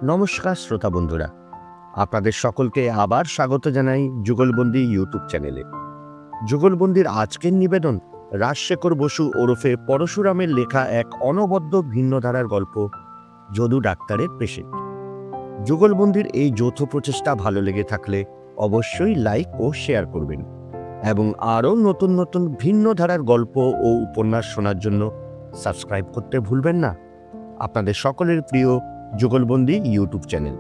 নমস্কার শ্রোতা বন্ধুরা, আপনাদের সকলকে আবার স্বাগত জানাই যুগলবন্দি ইউটিউব চ্যানেলে। যুগলবন্দির আজকের নিবেদন রাজশেখর বসু ওরফে পরশুরামের লেখা এক অনবদ্য ভিন্ন ধারার গল্প, যদু ডাক্তারের পেশেন্ট। যুগলবন্দির এই যৌথ প্রচেষ্টা ভালো লেগে থাকলে অবশ্যই লাইক ও শেয়ার করবেন এবং আরও নতুন নতুন ভিন্ন ধারার গল্প ও উপন্যাস শোনার জন্য সাবস্ক্রাইব করতে ভুলবেন না। আপনাদের সকলের প্রিয় যুগলবন্দি ইউটিউব চ্যানেল।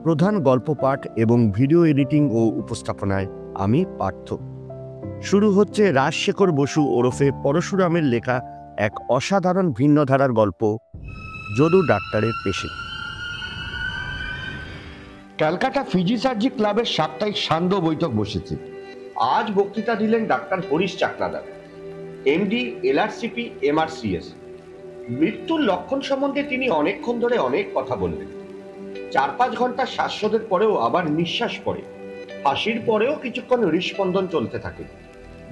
প্রধান গল্প পাঠ এবং ভিডিও এডিটিং ও উপস্থাপনায় আমি পার্থ। শুরু হচ্ছে রাজশেখর বসু ওরফে পরশুরামের লেখা এক অসাধারণ ভিন্ন ধারার গল্প, যদু ডাক্তারের পেশেন্ট। ক্যালকাটা ফিজিসার্জি ক্লাবের সাপ্তাহিক সান্ধ্য বৈঠক বসেছে। আজ বক্তৃতা দিলেন doctor Harish Chakladar, MD, LRCP, MRCS. মৃত্যুর লক্ষণ সম্বন্ধে তিনি অনেকক্ষণ ধরে অনেক কথা বললেন। 4-5 ঘন্টা শ্বাসরোধের পরেও আবার নিঃশ্বাস পড়ে, হাসির পরেও কিছুক্ষণ হৃৎস্পন্দন চলতে থাকে।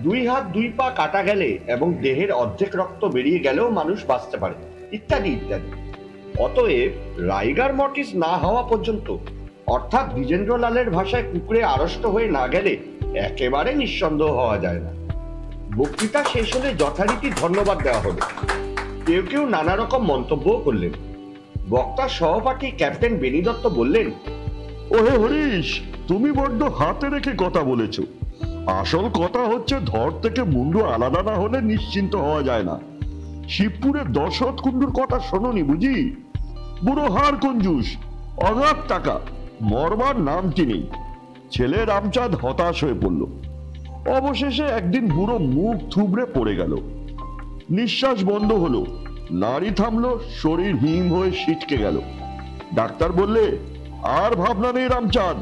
2 হাত 2 পা কাটা গেলে এবং দেহের অর্ধেক রক্ত বেরিয়ে গেলেও মানুষ বাঁচতে পারে, ইত্যাদি ইত্যাদি। অতএব রাইগার মর্টিস না হওয়া পর্যন্ত, অর্থাৎ দ্বিজেন্দ্রলালের ভাষায় কুকুরে আড়ষ্ট হয়ে না গেলে একেবারে নিঃসন্দেহ হওয়া যায় না। বক্তৃতা শেষ হলে যথারীতি ধন্যবাদ দেওয়া হলো। কেউ কেউ নানা রকম মন্তব্যও করলেন। বক্তার সহপাঠী ক্যাপ্টেন বেনি দত্ত বললেন, ওহে হরিশ, তুমি বড্ড হাতে রেখে কথা বলেছ। আসল কথা হচ্ছে, ধর থেকে মুন্ডু আলাদা না হলে নিশ্চিন্ত হওয়া যায় না। শিবপুরের দশরথ কুণ্ডুর কথা শোনোনি বুঝি? বুড়ো হার কঞ্জুস, অগাধ টাকা, মরবার নামটি নেই। ছেলে রামচাঁদ হতাশ হয়ে পড়ল। অবশেষে একদিন বুড়ো মুখ থুবড়ে পড়ে গেল। নিঃশ্বাস বন্ধ হলো, নাড়ি থামলো, শরীর হিম হয়ে ছিটকে গেল। ডাক্তার বললে, আর ভাবনা নেই রামচাঁদ,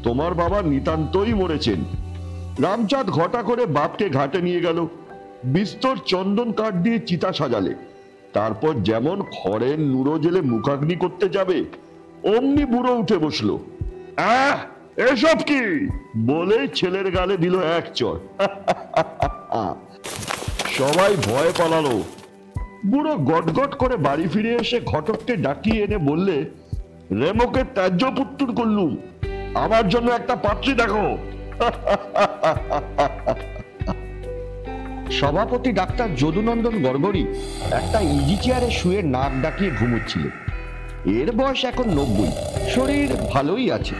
তোমার বাবা নিতান্তই মরেছেন। রামচাঁদ ঘটা করে বাপকে ঘাটে নিয়ে গেল। বিস্তর চন্দন কাঠ দিয়ে চিতা সাজালে। তারপর যেমন খড়ের নুড়ো জেলে মুখাগ্নি করতে যাবে, অমনি বুড়ো উঠে বসলো। এসব কি বলে ছেলের গালে দিল এক চড়। সবাই ভয় পালালো। বুড়ো গটগট করে বাড়ি ফিরে এসে ঘটককে ডাকিয়ে এনে বললে, রেমোকে ত্যায্য পুত্তুর করলুম, আমার জন্য একটা পাত্রী দেখো। সভাপতি ডাক্তার যদুনন্দন গড়গড়ি একটা ইজি চেয়ারে শুয়ে নাক ডাকিয়ে ঘুমোচ্ছিলেন। এর বয়স এখন 90, শরীর ভালোই আছে,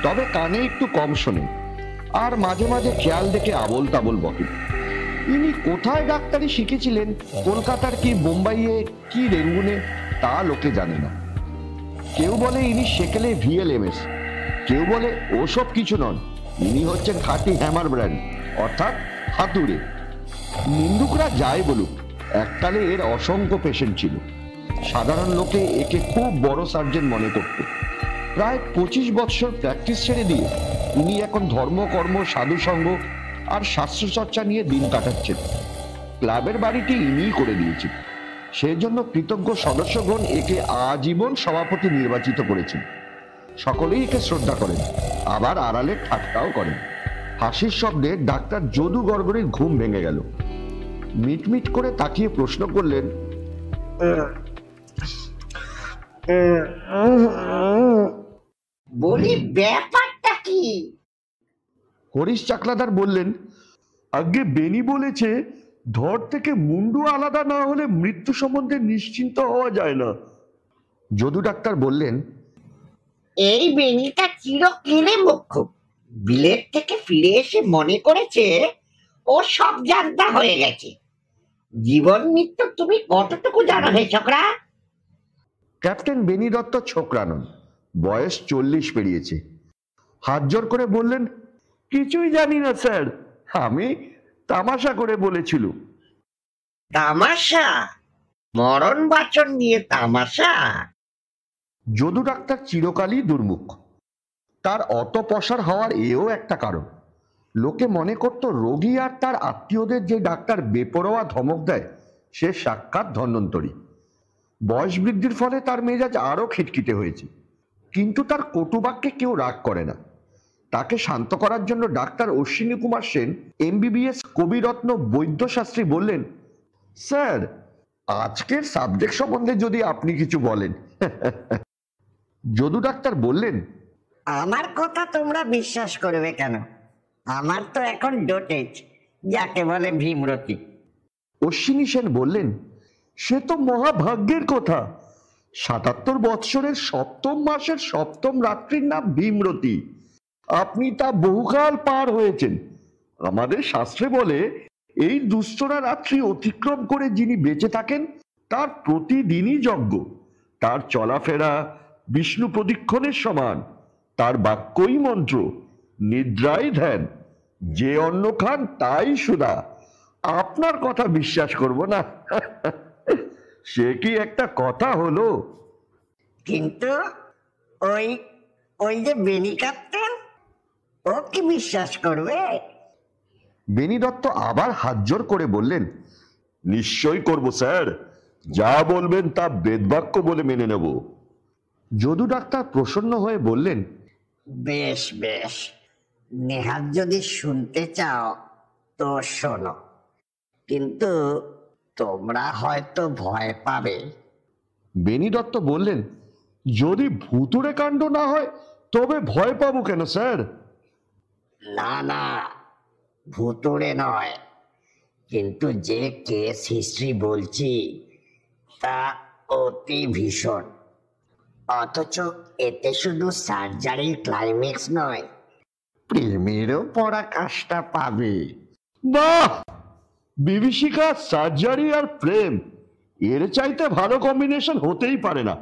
তবে কানে একটু কম শোনেন আর মাঝে মাঝে খেয়াল দেখে আবোল তাবোল বকেন। ইনি কোথায় ডাক্তারি শিখেছিলেন, কলকাতার কি বোম্বাইয়ে কি রেঙ্গুনে, তা লোকে জানে না। কেউ বলে ইনি সেকেলে VLMS, কেউ বলে ওসব কিছু নন, ইনি হচ্ছেন খাঁটি হ্যামার ব্র্যান্ড, অর্থাৎ হাতুড়ে। নিন্দুকরা যাই বলুক, এককালে এর অসংখ্য পেশেন্ট ছিল। সাধারণ লোকে একে খুব বড় সার্জন মনে করত। প্রায় 25 বৎসর প্র্যাকটিস ছেড়ে দিয়ে ইনি এখন ধর্মকর্ম, সাধুসঙ্গ আর শাস্ত্রচর্চা নিয়ে দিন কাটাচ্ছেন। ক্লাবের বাড়িটি ইনিই করে দিয়েছেন, সেই জন্য কৃতজ্ঞ সদস্যগণ একে আজীবন সভাপতি নির্বাচিত করেছেন। সকলেই একে শ্রদ্ধা করেন, আবার আড়ালে ঠাট্টাও করেন। হাসির শব্দে ডাক্তার যদু গড়গড়ির ঘুম ভেঙে গেল। মিটমিট করে তাকিয়ে প্রশ্ন করলেন, বলি ব্যাপারটা কি? হরিশ চাকলাদার বললেন, আগে বেনি বলেছে, ধর থেকে মুন্ডু আলাদা না হলে মৃত্যু সম্বন্ধে নিশ্চিন্ত হওয়া যায় না। যদু ডাক্তার বললেন, এই বেনিটা চিরকেলে মুখ্য। বিলেত থেকে ফিরে এসে মনে করেছে ও সব জানতা হয়ে গেছে। জীবন মৃত্যু তুমি কতটুকু জানো হে ছোকরা? ক্যাপ্টেন বেনি দত্ত ছোকরা নন, বয়স 40 পেরিয়েছে। হাত জোর করে বললেন, কিছুই জানি না স্যার, আমি তামাশা করে বলেছিল। তামাশা? মরণ বাচন নিয়ে তামাশা? যদু ডাক্তার চিরকালই দুর্মুখ। তার অত পসার হওয়ার এও একটা কারণ। লোকে মনে করত রোগী আর তার আত্মীয়দের যে ডাক্তার বেপরোয়া ধমক দেয়, সে সাক্ষাৎ ধন্বন্তরী। বয়স বৃদ্ধির ফলে তার মেজাজ আরো খিটখিটে হয়েছে, কিন্তু তার কটুবাক্যে কেউ রাগ করে না। তাকে শান্ত করার জন্য ডাক্তার অশ্বিনী কুমার সেন, MBBS কবিরত্ন বৈদ্যশাস্ত্রী বললেন, স্যার, আজকের সাবজেক্ট সম্বন্ধে যদি আপনি কিছু বলেন। যদু ডাক্তার বললেন, আমার কথা তোমরা বিশ্বাস করবে কেন? আমার তো এখন ডোটেজ, যাকে বলে ভীমরতি। অশ্বিনী সেন বললেন, সে তো মহাভাগ্যের কথা। ৭৭ বৎসরের ৭ম মাসের ৭ম রাত্রির নাম ভীমরতি। আপনি তা বহুকাল পার হয়েছেন। আমাদের শাস্ত্রে বলে, এই দুশ্চরা রাত্রি অতিক্রম করে যিনি বেঁচে থাকেন তার প্রতিদিনই যজ্ঞ। তার চলাফেরা বিষ্ণু প্রদক্ষিণের সমান। তার বাক্যই মন্ত্র, নিদ্রাই ধ্যান। যে অন্ন খান তাই সুধা। আপনার কথা বিশ্বাস করব না? সে কি একটা কথা হলো? কিন্তু ওই ওই যে বেনি কাপ্তেন, ও কি বিশ্বাস করবে? বেনি দত্ত আবার হাত জোর করে বললেন, নিশ্চয়ই করব স্যার। যা বলবেন তা বেদবাক্য বলে মেনে নেব। যদু ডাক্তার প্রসন্ন হয়ে বললেন, বেশ বেশ, নেহাত যদি শুনতে চাও তো শোনো, কিন্তু তোমরা হয়তো ভয় পাবে। বেনি দত্ত বললেন, যদি ভুতুড়ে কাণ্ড না হয় তবে ভয় পাবো কেন স্যার? না না, ভুতুড়ে নয়, কিন্তু যে কেস হিস্ট্রি বলছি তা অতি ভীষণ। অথচ এতে শুধু সার্জারির ক্লাইম্যাক্স নয়, প্রেমেরও পরাকাষ্ঠা পাবে। বাহ! বিভীষিকা, সার্জারি আর প্রেম, এর চাইতে ভালো কম্বিনেশন হতেই পারে না।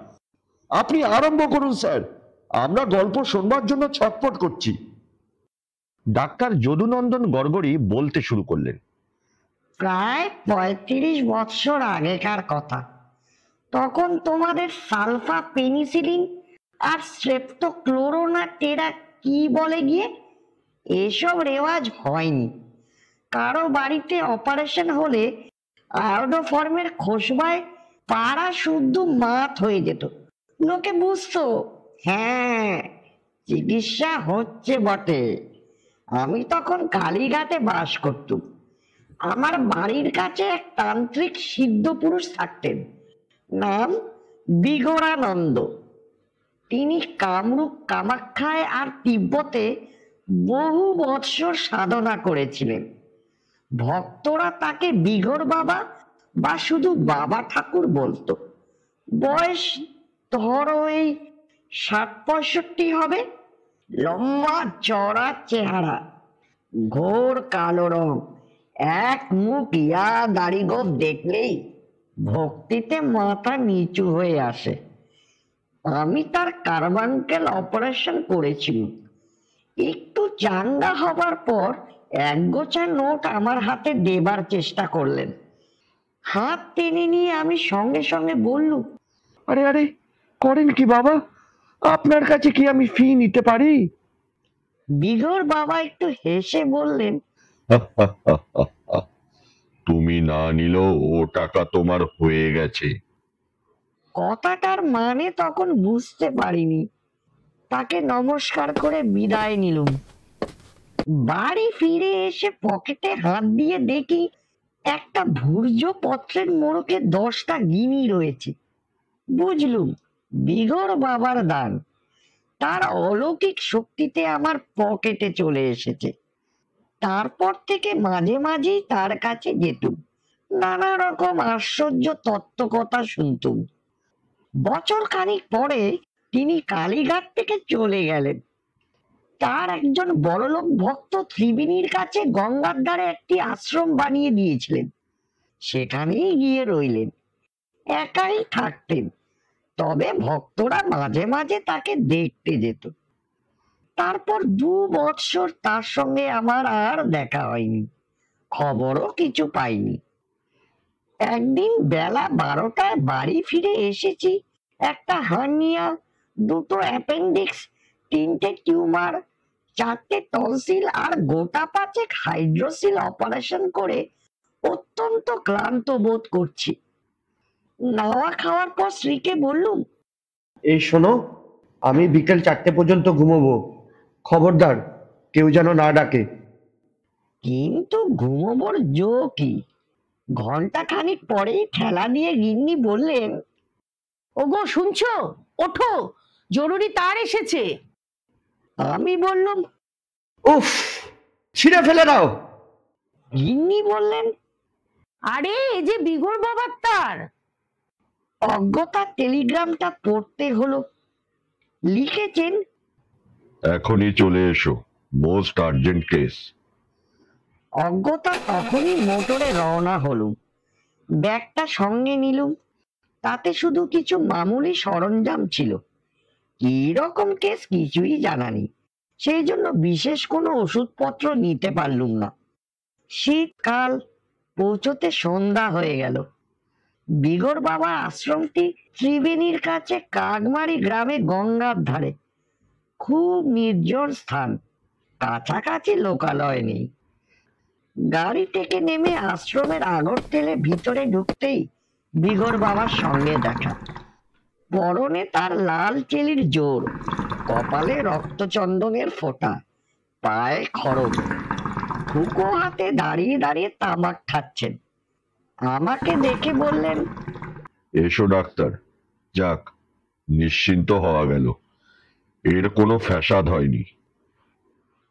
আপনি আরম্ভ করুন স্যার, আমরা গল্প শোনবার জন্য ছটফট করছি। ডাক্তার যদুনন্দন গড়গড়ি বলতে শুরু করলেন, প্রায় ৩৫ বৎসর আগেকার কথা। তখন তোমাদের সালফা পেনিসিলিন আর স্ট্রেপ্টোক্লোরোনা টেরা কি বলে গিয়ে এসব রেওয়াজ হয়নি। কারো বাড়িতে অপারেশন হলে আয়োডোফর্মের খোসবায় পাড়া শুদ্ধ মাত হয়ে যেত। লোকে বুঝতো, হ্যাঁ, চিকিৎসা হচ্ছে বটে। আমি তখন কালীঘাটে বাস করতুম। আমার বাড়ির কাছে এক তান্ত্রিক সিদ্ধ পুরুষ থাকতেন, নাম বিগড়ানন্দ। তিনি কামরূপ, কামাখ্যায় আর তিব্বতে বহু বৎসর সাধনা করেছিলেন। ভক্তরা তাকে বিগড় বাবা বা শুধু বাবা ঠাকুর বলতো। বয়স ধরো এই ৬০-৬৫ হবে। লম্বা চড়া চেহারা, ঘোর কালো রং, এক মুখ ইয়া দাড়ি গোঁফ দেখলেই ভক্তিতে মাথা নিচু হয়ে আসে। আমি তার কার্বাঙ্কেল অপারেশন করেছিলাম। একটু চাঙ্গা হবার পর একগোছা নোট আমার হাতে দেবার চেষ্টা করলেন। হাত টেনে নিয়ে আমি সঙ্গে সঙ্গে বললুম, আরে আরে, করেন কি বাবা? আপনার কাছে কি আমি ফি নিতে পারি? বিগড় বাবা একটু হেসে বললেন, তুমি না নিলেও ও টাকা তোমার হয়ে গেছে। কথাটার মানে তখন বুঝতে পারিনি। তাকে নমস্কার করে বিদায় নিলুম। বাড়ি ফিরে এসে পকেটে হাত দিয়ে দেখি একটা ভূর্জ পত্রের মোড়কে 10টা গিনি রয়েছে। বুঝলুম বিগড় বাবার দান। তার অলৌকিক শক্তিতে আমার পকেটে চলে এসেছে। তারপর থেকে মাঝে মাঝেই তার কাছে যেতুম, নানা রকম আশ্চর্য তত্ত্বকথা শুনতুম। বছর খানিক পরে তিনি কালীঘাট থেকে চলে গেলেন। তার একজন বড়লোক ভক্ত ত্রিবেণীর কাছে গঙ্গার ধারে একটি আশ্রম বানিয়ে দিয়েছিলেন। সেখানেই গিয়ে রইলেন, একাই থাকতেন। তবে ভক্তরা মাঝে মাঝে তাকে দেখতে যেত। তারপর 2 বৎসর তার সঙ্গে আমার আর দেখা হয়নি, খবরও কিছু পাইনি। একদিন বেলা 12টায় বাড়ি ফিরে এসেছি। একটা হার্নিয়া, 2টো অ্যাপেন্ডিক্স, 3টে টিউমার, 4টে টনসিল আর গোটা 5 হাইড্রোসিল অপারেশন করে অত্যন্ত ক্লান্ত বোধ করছি। নাওয়া খাওয়ার পর স্ত্রীকে বললুম, এই শোনো, আমি বিকেল 4টে পর্যন্ত ঘুমোবো। খবরদার কেউ যেন না ডাকে। কিন্তু ঘুমোবার জো কি? ঘন্টা খানিক পরেই ঠেলা দিয়ে গিন্নি বললেন, ওগো শুনছো, ওঠো, জরুরি তার এসেছে। আমি বললাম, উফ, ছিঁড়ে ফেলে দাও। গিন্নি বললেন, আরে এ যে বিঘোর বাবার তার। অজ্ঞতা টেলিগ্রামটা পড়তে হলো। লিখেছেন, এখনই চলে এসো, মোস্ট আর্জেন্ট কেস। অজ্ঞতা তখনই মোটরে রওনা হলুম। ব্যাগটা সঙ্গে নিলুম। তাতে শুধু কিছু মামুলি সরঞ্জাম ছিল। কি রকম কেস কিছুই জানা নেই, সেই জন্য বিশেষ কোনো ওষুধপত্র নিতে পারলুম না। শীতকাল, পৌঁছতে সন্ধ্যা হয়ে গেল। বিঘোর বাবার আশ্রমটি ত্রিবেণীর কাছে কাকমারি গ্রামে গঙ্গার ধারে। খুব নির্জন স্থান, কাছাকাছি লোকালয় নেই। গাড়ি থেকে নেমে আশ্রমের আগরটেলে ভিতরে ঢুকতেই বিঘোর বাবার সঙ্গে দেখা। পরনে তার লাল চেলির জোর, কপালে রক্তচন্দনের ফোঁটা, পায়ে খড়গ। হুকো হাতে দাঁড়িয়ে দাঁড়িয়ে তামাক খাচ্ছেন। আমাকে দেখে বললেন, এসো ডাক্তার, যাক, নিশ্চিন্ত হওয়া গেল। এর কোনো ফ্যাসাদ হয়নি।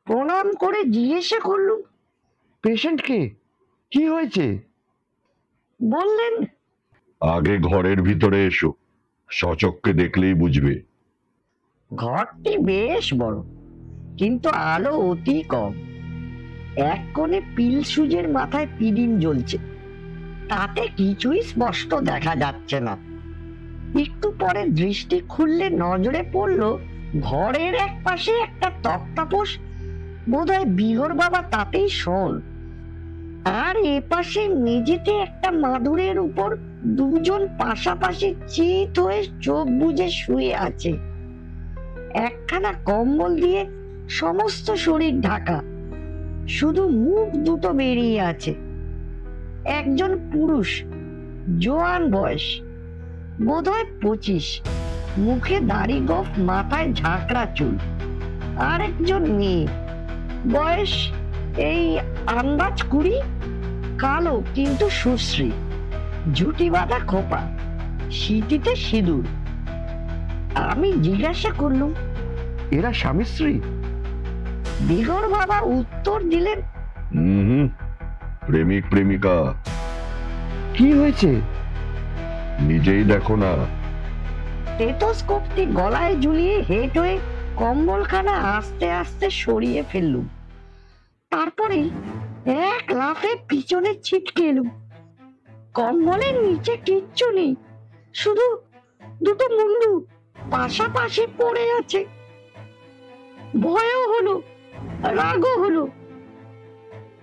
প্রণাম করে জিজ্ঞাসা করলুম, পেশেন্টকে কি হয়েছে? বললেন, আগে ঘরের ভিতরে এসো, সচক্ষে দেখলেই বুঝবে। ঘরটি বেশ বড়, কিন্তু আলো অতি কম। এক কোণে পিল সুজের মাথায় পিদিম জ্বলছে, তাতে কিছুই স্পষ্ট দেখা যাচ্ছে না। একটু পরে দৃষ্টি খুললে নজরে পড়ল ঘরের এক পাশে একটা তক্তাপোষ, বোধহয় বিঘোর বাবা তাতেই শোন। আর এ পাশে মেঝেতে একটা মাদুরের উপর দুজন পাশাপাশি চিত হয়ে চোখ বুজে শুয়ে আছে। একখানা কম্বল দিয়ে সমস্ত শরীর ঢাকা, শুধু মুখ দুটো বেরিয়ে আছে। একজন পুরুষ, জোয়ান বয়স, বোধহয় 25, মুখে দাড়ি গোঁফ, মাথায় ঝাঁকড়া চুল। আর একজন মেয়ে, বয়স এই আন্দাজ 20, কালো কিন্তু সুশ্রী, ঝুটি বাঁধা খোপা, সিঁথিতে সিঁদুর। আমি জিজ্ঞাসা করলুম, এরা স্বামী স্ত্রী? বিঘোর বাবা উত্তর দিলেন, হুম, প্রেমিক প্রেমিকা। কি হয়েছে? নিজেই দেখো না। স্টেথোস্কোপটি গলায় ঝুলিয়ে হেঁট হয়ে কম্বলখানা আস্তে আস্তে সরিয়ে ফেললুম। তারপরেই এক লাফে পিছনে ছিটকে এলুম। কম্বলের নিচে কিচ্ছু নেই, শুধু দুটো মুন্ডু পাশাপাশি পড়ে আছে। ভয়ও হলো, রাগও হলো।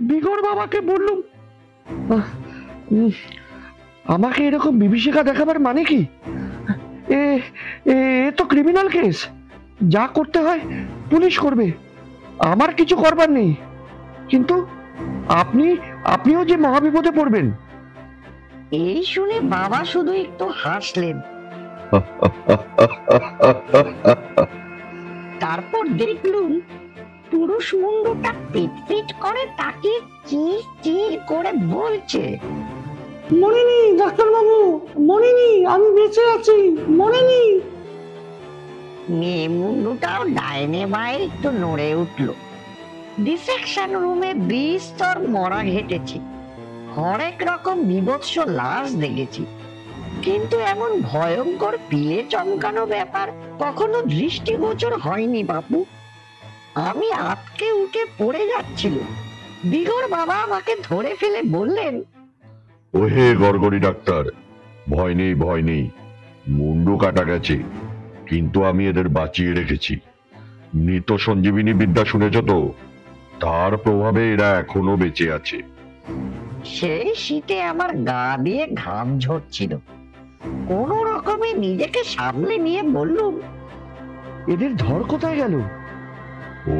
বিঘোর বাবাকে বললুম, আমাকে এরকম বিভীষিকা দেখাবার মানে কি? এ এ তো ক্রিমিনাল কেস, যা করতে হয় পুলিশ করবে, আমার কিছু করবার নেই। কিন্তু আপনিও যে মহাবিপদে পড়বেন। এই শুনে বাবা শুধু একটু হাসলেন। তারপর দেখলুম পুরুষ মুন্ডটা পিট পিট করে তাকে চির চির করে বলছে, মনে নেই ডাক্তারবাবু, মনে নেই আমি বেঁচে আছি, মনে নেই। মেয়ে মুন্ডুটাও ডাইনে বায়ে একটু নড়ে উঠল। ডিসেকশন রুমে বিস্তর মরা ঘেটেছি, হরেক রকম বিভৎস লাশ দেখেছি, কিন্তু এমন ভয়ঙ্কর পিলে চমকানো ব্যাপার কখনো দৃষ্টিগোচর হয়নি বাপু। আমি আটকে উঠে পড়ে যাচ্ছিল। বিঘোর বাবা আমাকে ধরে ফেলে বললেন, ওহে গড়গড়ি ডাক্তার, ভয় নেই ভয় নেই, মুন্ডু কাটা গেছে, কিন্তু আমি এদের বাঁচিয়ে রেখেছি। মৃত সঞ্জীবিনী বিদ্যা শুনেছ তো? তার প্রভাবে এরা এখনো বেঁচে আছে। সেই শীতে আমার গা দিয়ে ঘাম ঝরছিল। কোন রকমে নিজেকে সামলে নিয়ে বললুম, এদের ধর কোথায় গেল?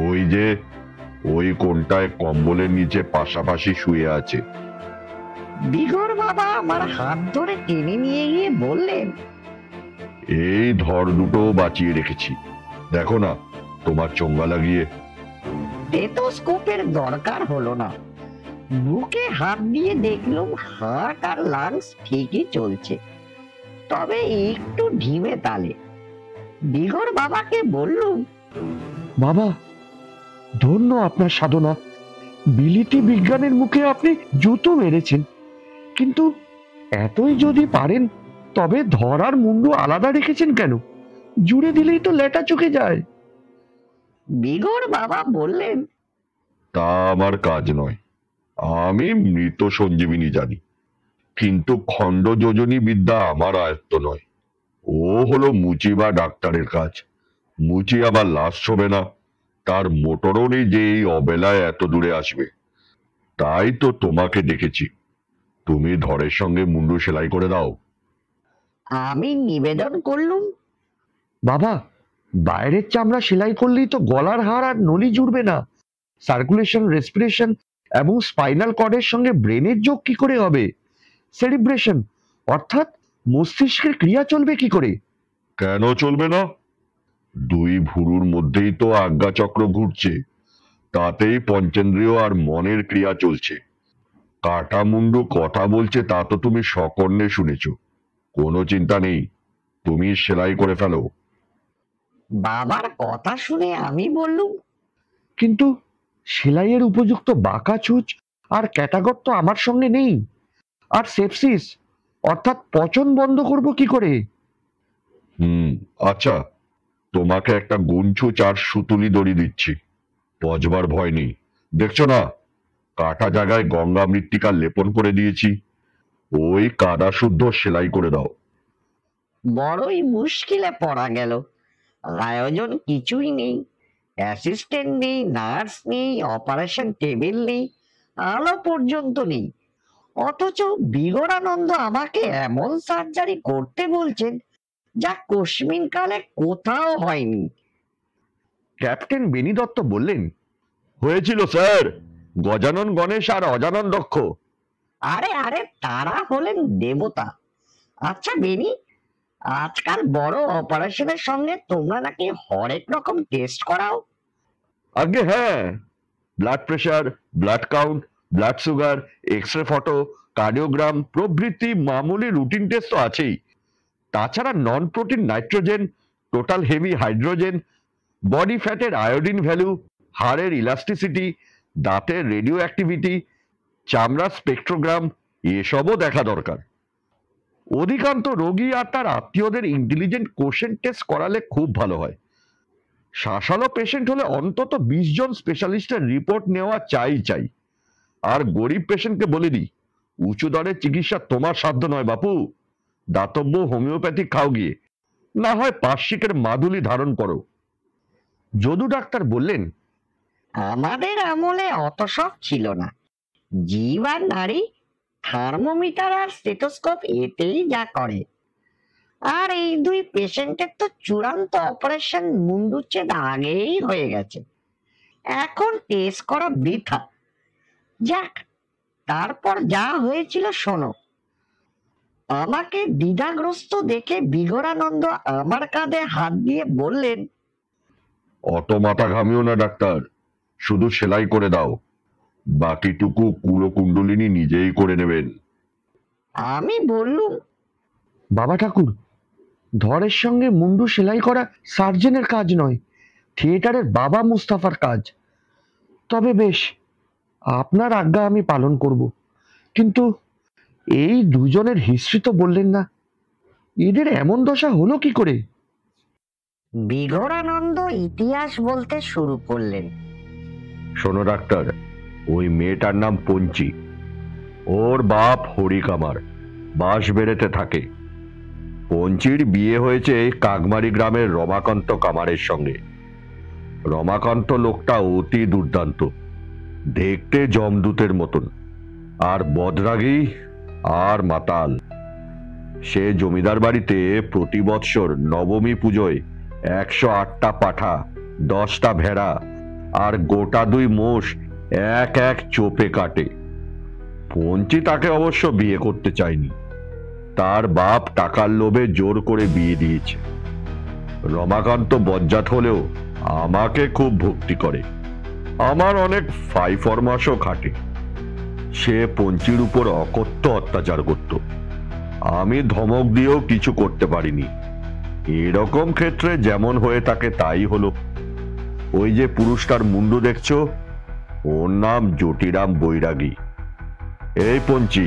ওই যে ওই কোনটায় কম্বলের নিচে পাশাপাশি শুয়ে আছে। বিঘোর বাবা আমার হাত ধরে টেনে নিয়ে গিয়ে বললেন, এই ধর দুটো বাঁচিয়ে রেখেছি, দেখো না তোমার চোঙ্গা লাগিয়ে। স্টেথোস্কোপের দরকার হলো না। বুকে হাত দিয়ে দেখলুম হার্ট আর লাংস ঠিকই চলছে, তবে একটু ঢিমে তালে। বিঘর বাবাকে বললুম, বাবা, ধন্য আপনার সাধনা। বিলিতি বিজ্ঞানের মুখে আপনি জুতো মেরেছেন, কিন্তু এতই যদি পারেন তবে ধরার মুন্ডু আলাদা রেখেছেন কেন? জুড়ে দিলেই তো লেটা চোখে যায়। বিঘর বাবা বললেন, তা আমার কাজ নয়। আমি মৃত সঞ্জীবিনী জানি, কিন্তু খণ্ড যোজনী বিদ্যা আমার আয়ত্ত নয়। ও হলো মুচি বা ডাক্তারের কাজ। মুচি আবার লাশ শোবে না, তার মোটরও নেই যে এই অবেলায় এত দূরে আসবে। তাই তো তোমাকে ডেকেছি, তুমি ধরের সঙ্গে মুন্ডু সেলাই করে দাও। আমি নিবেদন করলুম, বাবা, বাইরের চামড়া সেলাই করলেই তো গলার হাড় আর নলি জুড়বে না। সার্কুলেশন, রেসপিরেশন এবং স্পাইনাল কর্ডের সঙ্গে ব্রেনের যোগ কি করে হবে? সেরিব্রেশন অর্থাৎ মস্তিষ্কের ক্রিয়া চলবে কি করে? কেন চলবে না? দুই ভুরুর মধ্যেই তো আজ্ঞাচক্র ঘুরছে, তাতেই পঞ্চেন্দ্রিয় আর মনের ক্রিয়া চলছে। কাটা মুন্ডু কথা বলছে তা তো তুমি সকর্ণে শুনেছ। কোনো চিন্তা নেই, তুমি সেলাই করে ফেলো। বাবার কথা শুনে আমি বললুম, কিন্তু সেলাইয়ের উপযুক্ত বাঁকা ছুঁচ আর ক্যাটাগর তো আমার সঙ্গে নেই। আর সেপসিস অর্থাৎ পচন বন্ধ করব কি করে? আচ্ছা, তোমাকে একটা গুঞ্চু চার সুতুলি দড়ি দিচ্ছি, পচবার ভয় নেই। দেখছো না, কাটা জায়গায় গঙ্গা মৃত্তিকা লেপন করে দিয়েছি। ওই কাদা শুদ্ধ সেলাই করে দাও। বড়ই মুশকিলে পড়া গেল। আয়োজন কিছুই নেই, অ্যাসিস্ট্যান্ট নেই, নার্স নেই, অপারেশন টেবিল নেই, আলো পর্যন্ত নেই। অথচ বিগড়ানন্দ আমাকে এমন সার্জারি করতে বলছেন যা কস্মিন কালে কোথাও হয়নি। ক্যাপ্টেন বেনি দত্ত বললেন, হয়েছিল স্যার, গজানন গণেশ আর অজানন দক্ষ। আরে আরে, তারা হলেন দেবতা। আচ্ছা বেনি, আজকাল বড় অপারেশনের সঙ্গে তোমরা নাকি হরেক রকম টেস্ট করাও? আগে হ্যাঁ, blood pressure, blood count, blood sugar, x-ray photo, cardiogram প্রভৃতি মামুলি রুটিন টেস্ট তো আছেই। তাছাড়া non protein nitrogen, total heavy hydrogen, body ফ্যাটের আয়োডিন ভ্যালু, হাড়ের ইলাস্টিসিটি, দাঁতের রেডিও অ্যাক্টিভিটি, চামড়ার স্পেকট্রোগ্রাম এসবও দেখা দরকার। অধিকাংশ রোগী আর তার আত্মীয়দের ইন্টেলিজেন্ট কোশেন্ট টেস্ট করালে খুব ভালো হয়। শাসালো পেশেন্ট হলে অন্তত 20 জন স্পেশালিস্টের রিপোর্ট নেওয়া চাই। আর গরিব পেশেন্টকে বলে দিই, উঁচু দরের চিকিৎসা তোমার সাধ্য নয় বাপু। দাতব্য হোমিওপ্যাথি খাও গিয়ে, না হয় পার্শ্বিকের মাদুলি ধারণ করো। যদু ডাক্তার বললেন, আমাদের আমলে অত সব ছিল না। জীব আর নারী, থার্মোমিটার আর স্টেথোস্কোপ এতেই যা করে। আর এই দুই পেশেন্টের তো চূড়ান্ত অপারেশন মুন্ডুচ্ছেদ আগেই হয়ে গেছে, এখন টেস্ট করা বৃথা। যাক, তারপর যা হয়েছিল শোনো। আমাকে দ্বিধাগ্রস্ত দেখে বিঘোরানন্দ আমার কাঁধে হাত দিয়ে বললেন, অত মাথা ঘামিও না ডাক্তার, শুধু সেলাই করে দাও, বাকিটুকু কুলো কুণ্ডলিনী নিজেই করে নেবেন। আমি বললুম, বাবা ঠাকুর, ধরের সঙ্গে মুন্ডু সেলাই করা সার্জেনের কাজ নয়, থিয়েটারের বাবা মুস্তাফার কাজ। তবে বেশ, আপনার আজ্ঞা আমি পালন করব। কিন্তু এই দুজনের হিস্ট্রি তো বললেন না, এদের এমন দশা হলো কি করে? বিঘোরানন্দ ইতিহাস বলতে শুরু করলেন। শোনো ডাক্তার, ওই মেয়েটার নাম পঞ্চি। ওর বাপ হরি কামার, বাঁশবেড়েতে থাকে। পঞ্চির বিয়ে হয়েছে কাকমারি গ্রামের রমাকান্ত কামারের সঙ্গে। রমাকান্ত লোকটা অতি দুর্দান্ত, দেখতে জমদূতের মতন, আর বদরাগী আর মাতাল। সে জমিদার বাড়িতে প্রতি বৎসর নবমী পুজোয় 108টা পাঠা, 10টা ভেড়া আর গোটা 2 মোষ এক এক চোপে কাটে। পঞ্চি তাকে অবশ্য বিয়ে করতে চায়নি, তার বাপ টাকার লোভে জোর করে বিয়ে দিয়েছে। রমাকান্ত বজ্জাত হলেও আমাকে খুব ভক্তি করে, আমার অনেক ফাই ফরমাসও খাটে। সে পঞ্চির উপর অকথ্য অত্যাচার করত, আমি ধমক দিয়েও কিছু করতে পারিনি। এরকম ক্ষেত্রে যেমন হয়ে থাকে তাই হলো। ওই যে পুরুষটার মুন্ডু দেখছো, ওর নাম জটিরাম বৈরাগী। এই পঞ্চি,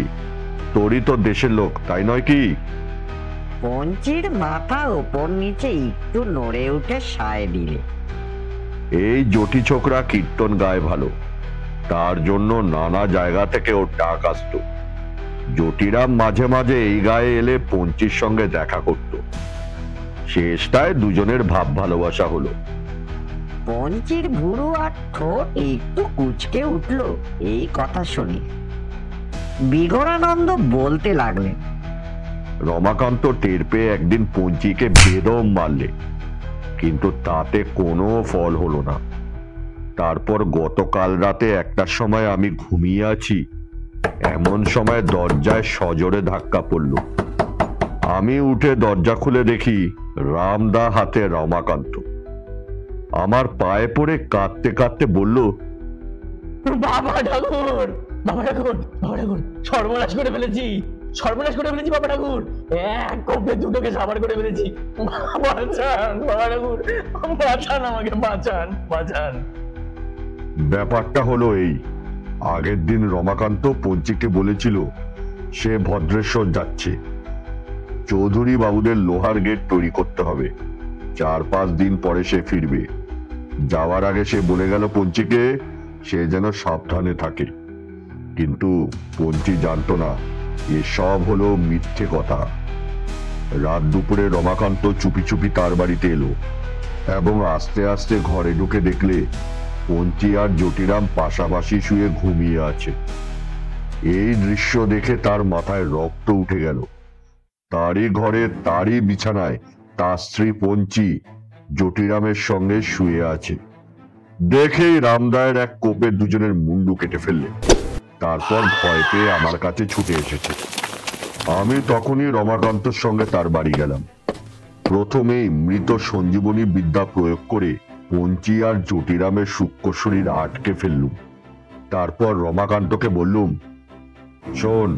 তোরই তো দেশের লোক, তাই নয় কি? পঞ্চির মাথা উপর নিচে একটু নড়ে উঠে সায় দিলে। এই জটি ছোকরা কীর্তন গায় ভালো, তার জন্য নানা জায়গা থেকে ওর ডাক আসতো। জটিরাম মাঝে মাঝে এই গায়ে এলে পঞ্চির সঙ্গে দেখা করত। শেষটায় দুজনের ভাব ভালোবাসা হলো। পঞ্চির ভুরু আর ঠোঁট একটু কুঁচকে উঠলো এই কথা শুনে। বিঘোরানন্দ বলতে লাগলেন, রমাকান্ত টের পেয়ে একদিন পঞ্চিকে বেদম মারলে, কিন্তু তাতে কোনো ফল হলো না। তারপর গতকাল রাতে একটার সময় আমি ঘুমিয়ে আছি, এমন সময় দরজায় সজোরে ধাক্কা পড়ল। আমি উঠে দরজা খুলে দেখি রামদা হাতে রমাকান্ত। আমার পায়ে পড়ে কাঁদতে কাঁদতে বলল, বাবা ঠাকুর, বাবা ঠাকুর, বাবা ঠাকুর, সর্বনাশ করে ফেলেছি, সর্বনাশ করে ফেলেছি বাবা ঠাকুর, এক কোপে দুটোকে সাবার করে ফেলেছি। বাঁচান বাবা ঠাকুর, বাঁচান, আমাকে বাঁচান, বাঁচান। ব্যাপারটা হলো এই, আগের দিন রমাকান্ত পঞ্চিকে বলেছিল সে ভদ্রেশ্বর যাচ্ছে। চৌধুরী বাবুদের লোহার গেট তৈরি করতে হবে, 4-5 দিন পরে সে ফিরবে। যাওয়ার আগে সে বলে গেল পঞ্চিকে সে যেন সাবধানে থাকে। কিন্তু পঞ্চি জানতো না এসব হলো মিথ্যে কথা। রাত দুপুরে রমাকান্ত চুপি চুপি তার বাড়িতে এলো এবং আস্তে আস্তে ঘরে ঢুকে দেখলে পঞ্চি আর জটিরাম পাশাপাশি শুয়ে ঘুমিয়ে আছে। এই দৃশ্য দেখে তার মাথায় রক্ত উঠে গেল। তারই ঘরে তারই বিছানায় তার স্ত্রী পঞ্চি জটিরামের সঙ্গে শুয়ে আছে। দেখেই রামদায়ের এক কোপে দুজনের মুন্ডু কেটে ফেললে। তারপর ভয় পেয়ে আমার কাছে ছুটে এসেছে। আমি তখনই রমাকান্তর সঙ্গে তার বাড়ি গেলাম। প্রথমেই মৃত সঞ্জীবনী বিদ্যা প্রয়োগ করে পঞ্চি আর জটিরামের সূক্ষ্ম শরীর আটকে ফেললুম। তারপর রমাকান্তকে বললুম, শোন,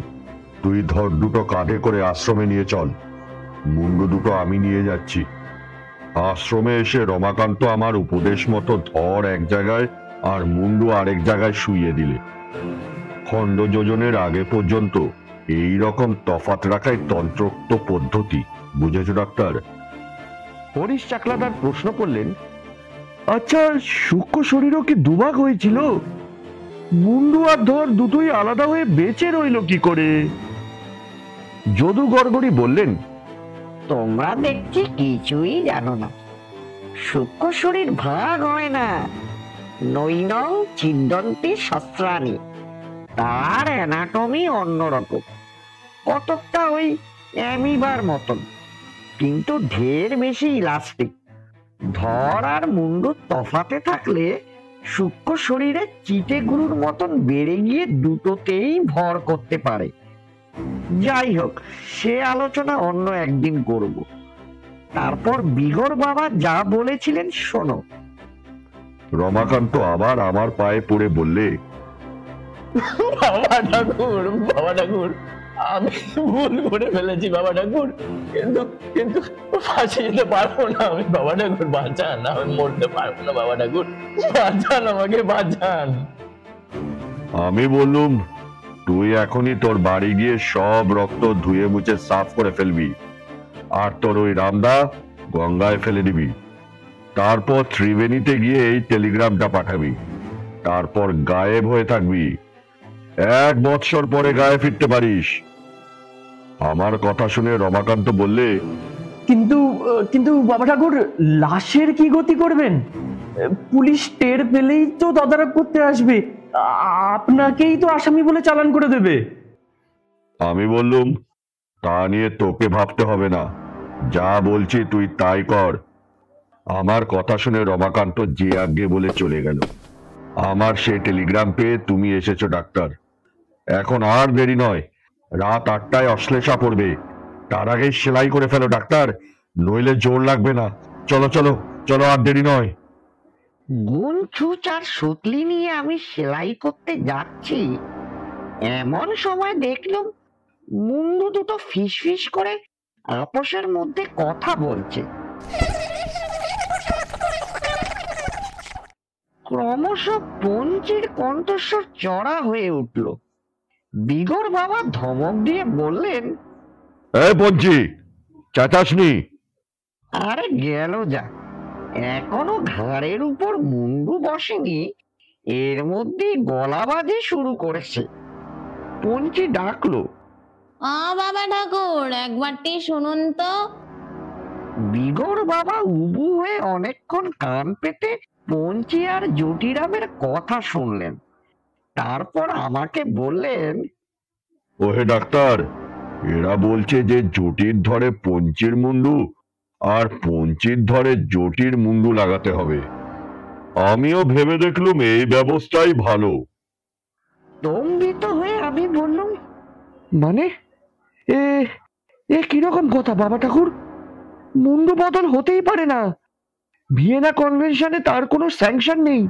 তুই ধর দুটো কাঁধে করে আশ্রমে নিয়ে চল, মুন্ডু দুটো আমি নিয়ে যাচ্ছি। আশ্রমে এসে রমাকান্ত আমার উপদেশ মতো ধর এক জায়গায় আর মুন্ডু আরেক জায়গায় শুইয়ে দিলে। খণ্ড যোজনের আগে পর্যন্ত এই রকম তফাৎ রাখাই তন্ত্রোক্ত পদ্ধতি, বুঝেছো ডাক্তার? হরিশ চাকলাদার প্রশ্ন করলেন, আচ্ছা, সূক্ষ্ম শরীরও কি দুভাগ হয়েছিল? মুন্ডু আর ধর দুটোই আলাদা হয়ে বেঁচে রইল কি করে? যদু গড়গড়ি বললেন, তোমরা দেখছি কিছুই জানো না। সূক্ষ্ম শরীর ভাগ হয় না, নৈনং ছিন্দন্তি শস্ত্রাণি। তার অ্যানাটমি অন্যরকম, কতকটা ওই অ্যামিবার মতন, কিন্তু ঢের বেশি ইলাস্টিক। ধর আর মুন্ডু তফাতে থাকলে সূক্ষ্ম শরীরে চিটে গুরুর মতন বেড়ে গিয়ে দুটোতেই ভর করতে পারে। যাই হোক, সে আলোচনা অন্য একদিন করব। তারপর বিগড় বাবা যা বলেছিলেন শোনো। রমাকান্ত আবার আমার পায়ে পড়ে বললে, বাবা ঠাকুর, বাবা ঠাকুর, আমি ভুল করে ফেলেছি বাবা ঠাকুর, কিন্তু কিন্তু ফাঁসি যেতে পারবো না আমি। বাবা ঠাকুর বাঁচান, আমি মরতে পারবো না বাবা ঠাকুর, বাঁচান, আমাকে বাঁচান। আমি বললুম, তুই এখনই তোর বাড়ি গিয়ে সব রক্ত ধুয়ে মুছে সাফ করে ফেলবি, আর তোর ওই রামদা গঙ্গায় ফেলে দিবি। তারপর ত্রিবেণীতে গিয়ে এই টেলিগ্রামটা পাঠাবি, তারপর গায়েব হয়ে থাকবি। 1 বৎসর পরে গায়ে ফিরতে পারিস। আমার কথা শুনে রমাকান্ত বললে, কিন্তু কিন্তু বাবা ঠাকুর, লাশের কি গতি করবেন? পুলিশ টের পেলেই তো তদারক করতে আসবে, আপনাকেই তো আসামি বলে চালান করে দেবে। আমি বললুম, তা নিয়ে তোকে ভাবতে হবে না, যা বলছি তুই তাই কর। আমার কথা শুনে রমাকান্ত যে আজ্ঞে বলে চলে গেল। আমার সে টেলিগ্রাম পেয়ে তুমি এসেছো ডাক্তার। এখন আর দেরি নয়, রাত 8টায় অশ্লেষা পড়বে, তার আগে সেলাই করে ফেলো ডাক্তার, নইলে জোর লাগবে না। চলো চলো চলো, আর দেরি নয়। গুণ ছুঁচ আর সুতলি নিয়ে আমি সেলাই করতে যাচ্ছি, এমন সময় দেখলাম মুন্ডু দুটো ফিস ফিস করে আপোষের মধ্যে কথা বলছে। ক্রমশ পঞ্চির কণ্ঠস্বর চড়া হয়ে উঠল। বিগর বাবা ধমক দিয়ে বললেন, এই পঞ্চি, চেঁচাসনি? আরে গেল যা, এখনো ঘাড়ের উপর মুন্ডু বসেনি, এর মধ্যেই গলা বাজে শুরু করেছে। পঞ্চি ডাকলো, বাবা ঠাকুর একবারটি শুনুন তো। বিগর বাবা উবু হয়ে অনেকক্ষণ কান পেতে পঞ্চি আর জটিরামের কথা শুনলেন। তারপর আমাকে বললেন, ওহে ডাক্তার, এরা বলছে যে জটির ধরে পঞ্চির মুন্ডু আর পঞ্চির ধরে জটির মুন্ডু লাগাতে হবে। আমিও ভেবে দেখলুম এই ব্যবস্থাই ভালো। স্তম্ভিত হয়ে আমি বললাম, মানে এ এ কিরকম কথা বাবা ঠাকুর? মুন্ডু বদল হতেই পারে না। ভিয়েনা কনভেনশনে তার কোনো স্যাংশন নেই।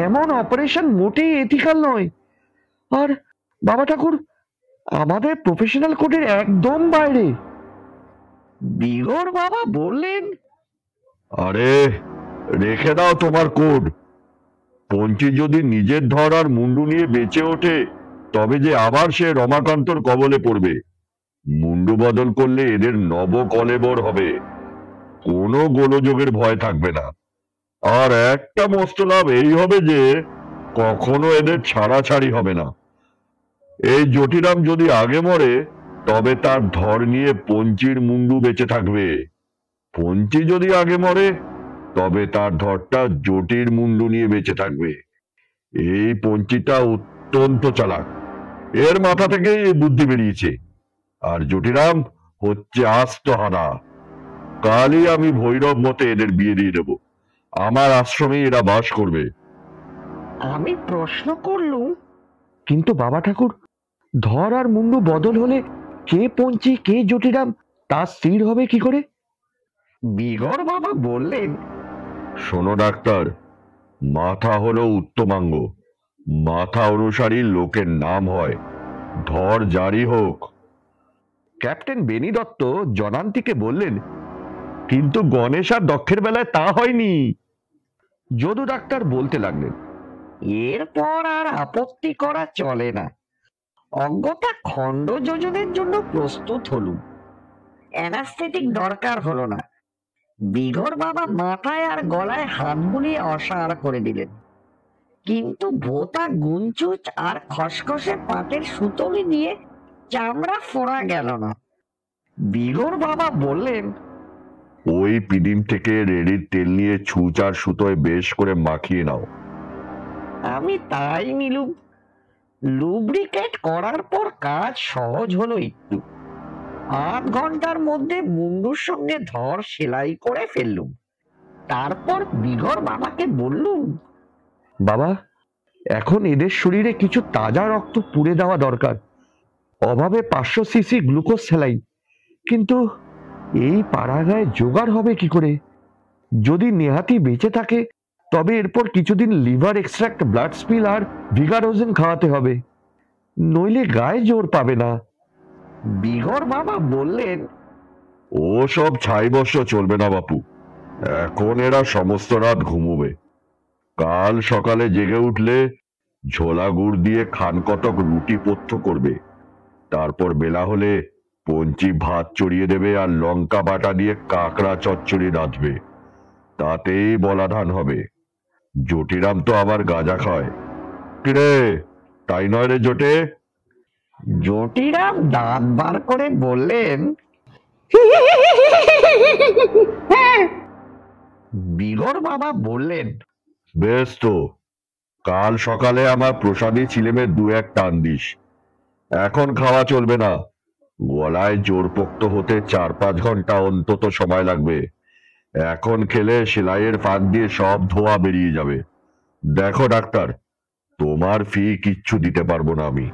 এমন অপারেশন মোটেই এথিক্যাল নয়। আর বাবা ঠাকুর, আমাদের প্রফেশনাল কোডের একদম বাইরে। বিগর বাবা বললেন, আরে রেখে দাও তোমার কোড। পঞ্চি যদি নিজের ধর আর মুন্ডু নিয়ে বেঁচে ওঠে, তবে যে আবার সে রমাকান্তর কবলে পড়বে। মুন্ডু বদল করলে এদের নব কলেবর হবে, কোনো গোলযোগের ভয় থাকবে না। আর একটা মস্ত লাভ এই হবে যে কখনো এদের ছাড়াছাড়ি হবে না। এই জটিরাম যদি আগে মরে, তবে তার ধর নিয়ে পঞ্চির মুন্ডু বেঁচে থাকবে। পঞ্চি যদি আগে মরে, তবে তার ধরটা জটির মুন্ডু নিয়ে বেঁচে থাকবে। এই পঞ্চিটা অত্যন্ত চালাক, এর মাথা থেকে এই বুদ্ধি বেরিয়েছে। আর জটিরাম হচ্ছে আস্ত হানা। কালই আমি ভৈরব মতে এদের বিয়ে দিয়ে দেব। আমার আশ্রমে এরা বাস করবে। আমি প্রশ্ন করলুম, কিন্তু বাবা ঠাকুর, ধর আর মুন্ডু বদল হলে কে পঞ্চি কে জটিরাম তা স্থির হবে কি করে? বিগর বাবা বললেন, শোনো ডাক্তার, মাথা হলো উত্তমাঙ্গ। মাথা অনুসারী লোকের নাম হয়, ধর জারি হোক। ক্যাপ্টেন বেনি দত্ত জনান্তিকে বললেন, কিন্তু গণেশ আর দক্ষের বেলায় তা হয়নি। যদু ডাক্তার বলতে লাগলেন, এরপর আর আপত্তি করা চলে না। অজ্ঞতা খণ্ড যোজনের জন্য প্রস্তুত হলুম। অ্যানাস্থেটিক দরকার হলো না। বিঘর বাবা মাথায় আর গলায় হাত বুলিয়ে অসাড় করে দিলেন, কিন্তু ভোতা গুঞ্চুচ আর খসখসে পাটের সুতলি দিয়ে চামড়া ফোড়া গেল না। বিঘর বাবা বললেন, ওই পিডিম থেকে রেডির তেল নিয়ে ছুঁচ আর সুতোয় বেশ করে মাখিয়ে নাও। আমি তাই নিলুম। লুব্রিকেট করার পর কাজ সহজ হলো একটু। 8 ঘন্টার মধ্যে মুন্ডুর সঙ্গে ধর সেলাই করে ফেললুম। তারপর বিঘর বাবাকে বললুম, বাবা, এখন এদের শরীরে কিছু তাজা রক্ত পুড়ে দেওয়া দরকার। অভাবে 500 সিসি গ্লুকোজ স্যালাইন, কিন্তু এই পাড়াগায় জোগাড় হবে কি করে? যদি নেহাতি বেঁচে থাকে, তবে এরপর কিছুদিন লিভার এক্সট্রাক্ট, ব্লাড স্পিল আর ভিগারোজেন খাওয়াতে হবে, নইলে গায়ে জোর পাবে না। বিঘর বাবা বললেন, ও সব ছাই বর্ষ চলবে না বাপু। এখন এরা সমস্ত রাত ঘুমোবে। কাল সকালে জেগে উঠলে ঝোলা গুড় দিয়ে খান কতক রুটি পথ্য করবে। তারপর বেলা হলে পঞ্চি ভাত চড়িয়ে দেবে আর লঙ্কা বাটা দিয়ে কাঁকড়া চচ্চড়ি রাঁধবে। তাতেই বলাধান হবে। জটিরাম তো আবার গাঁজা খায়। কিরে, তাই নয় রে জোটে? জটিরাম দাঁত বার করে বললেন। বিঘর বাবা বললেন, বেশ তো, কাল সকালে আমার প্রসাদী ছিলেমে 2-1 টান দিস। এখন খাওয়া চলবে না। গলায় জোরপোক্ত হতে 4-5 ঘন্টা অন্তত সময় লাগবে। এখন খেলে সেলাইয়ের ফাঁক দিয়ে সব ধোয়া বেরিয়ে যাবে। দেখো ডাক্তার, তোমার ফি কিচ্ছু দিতে পারবো না আমি,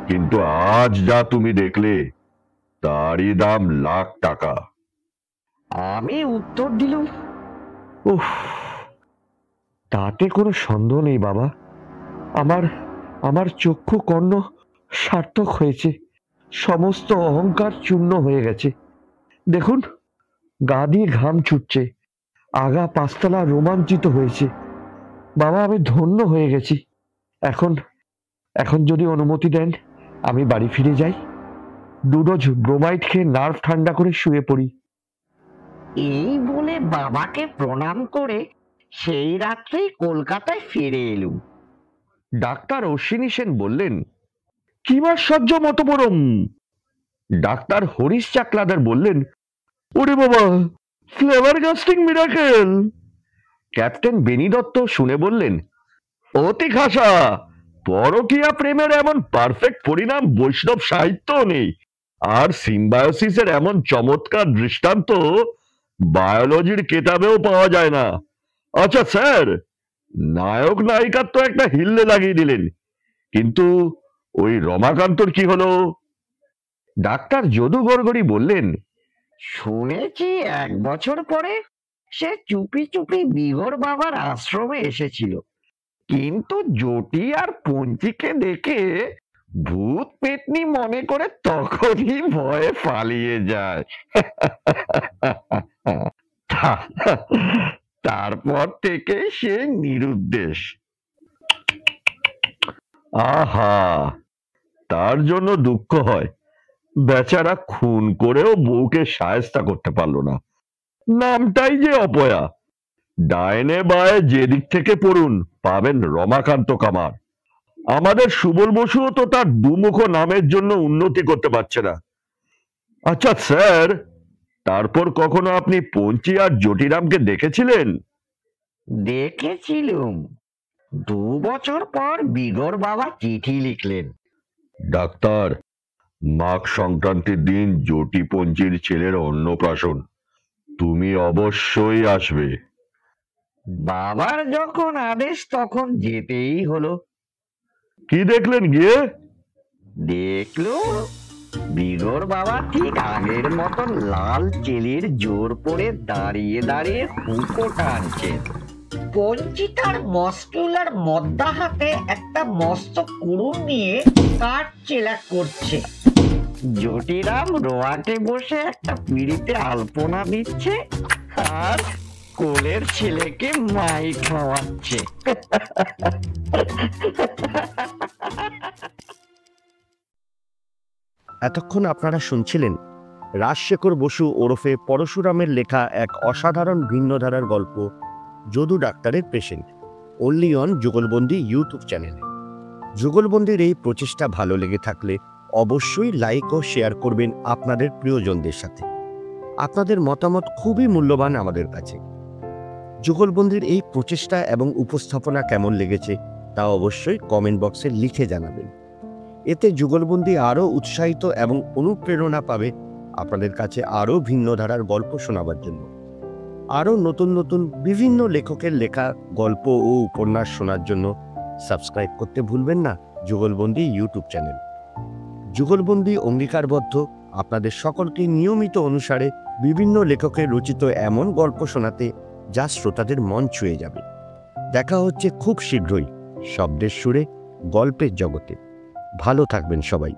কিন্তু আজ যা তুমি দেখলে তারই দাম লাখ টাকা। আমি উত্তর দিলুম, উফ, তাতে কোনো সন্দেহ নেই বাবা। আমার চক্ষু কর্ণ সার্থক হয়েছে। সমস্ত অহংকার চূর্ণ হয়ে গেছে। দেখুন, গা দিয়ে ঘাম ছুটছে, আগা পাঁচতলা রোমাঞ্চিত হয়েছে। বাবা, আমি ধন্য হয়ে গেছি। এখন এখন যদি অনুমতি দেন, আমি বাড়ি ফিরে যাই, 2 ডোজ ব্রোমাইড খেয়ে নার্ভ ঠান্ডা করে শুয়ে পড়ি। এই বলে বাবাকে প্রণাম করে সেই রাত্রেই কলকাতায় ফিরে এলুম। ডাক্তার অশ্বিনী সেন বললেন, কিমাশ্চর্য মতবরম। ডাক্তার হরিশ চাকলাদার বললেন, ওরে বাবা, ফ্লেভারগাস্টিং মিরাকেল। ক্যাপ্টেন বেনি দত্ত শুনে বললেন, অতি খাসা, পরকীয়া প্রেমের এমন পারফেক্ট পরিণাম বৈষ্ণব সাহিত্যও নেই, আর সিম্বায়োসিসের এমন চমৎকার দৃষ্টান্ত বায়োলজির কেতাবেও পাওয়া যায় না। আচ্ছা স্যার, নায়ক নায়িকার তো একটা হিল্লে লাগিয়ে দিলেন, কিন্তু ওই রমাকান্তর কি হলো? ডাক্তার যদু গড়গড়ি বললেন, শুনেছি 1 বছর পরে সে চুপি চুপি বিঘর বাবার আশ্রমে এসেছিল, কিন্তু জটি আর পঞ্চিকে দেখে ভূত পেতনি মনে করে তখনই ভয়ে পালিয়ে যায়। তারপর থেকে সে নিরুদ্দেশ। আহা, তার জন্য দুঃখ হয়। বেচারা খুন করেও বউকে সায়স্তা করতে পারলো না। নামটাই যে অপয়া। ডাইনে বায়ে যেদিক থেকে পড়ুন পাবেন রমাকান্ত কামার। আমাদের সুবল বসুও তো তার দুমুখ নামের জন্য উন্নতি করতে পারছে না। আচ্ছা স্যার, তারপর কখনো আপনি পঞ্চি আর জটিরামকে দেখেছিলেন? দেখেছিলুম। 2 বছর পর বিঘর বাবা চিঠি লিখলেন, ডাক্তার, মাঘ সংক্রান্তির দিন জটি পঞ্চির ছেলের অন্নপ্রাশন, তুমি অবশ্যই আসবে। বাবার যখন আদেশ তখন যেতেই হলো। কি দেখলেন গিয়ে? দেখলো বিঘর বাবা ঠিক আগের মতন লাল চেলির জোর পরে দাঁড়িয়ে দাঁড়িয়ে হুঁকো টানছে। পঞ্চি তার মস্কুলার মদ্দা হাতে একটা মস্ত কুড়ুল নিয়ে কাঠ চেলা করছে। জটিরাম রোয়াটে বসে একটা পিঁড়িতে আলপনা দিচ্ছে আর কোলের ছেলেকে মাই খাওয়াচ্ছে। এতক্ষণ আপনারা শুনছিলেন রাজশেখর বসু ওরফে পরশুরামের লেখা এক অসাধারণ ভিন্ন ধারার গল্প, যদু ডাক্তারের পেশেন্ট, অনলি অন যুগলবন্দি ইউটিউব চ্যানেলে। যুগলবন্দির এই প্রচেষ্টা ভালো লেগে থাকলে অবশ্যই লাইক ও শেয়ার করবেন আপনাদের প্রিয়জনদের সাথে। আপনাদের মতামত খুবই মূল্যবান আমাদের কাছে। যুগলবন্দির এই প্রচেষ্টা এবং উপস্থাপনা কেমন লেগেছে তা অবশ্যই কমেন্ট বক্সে লিখে জানাবেন। এতে যুগলবন্দি আরও উৎসাহিত এবং অনুপ্রেরণা পাবে আপনাদের কাছে আরও ভিন্ন ধারার গল্প শোনাবার জন্য। আরও নতুন নতুন বিভিন্ন লেখকের লেখা গল্প ও উপন্যাস শোনার জন্য সাবস্ক্রাইব করতে ভুলবেন না যুগলবন্দি ইউটিউব চ্যানেল। যুগলবন্দি অঙ্গীকারবদ্ধ আপনাদের সকলকে নিয়মিত অনুসারে বিভিন্ন লেখকের রচিত এমন গল্প শোনাতে যা শ্রোতাদের মন ছুঁয়ে যাবে। দেখা হচ্ছে খুব শীঘ্রই শব্দের সুরে, গল্পের জগতে। ভালো থাকবেন সবাই।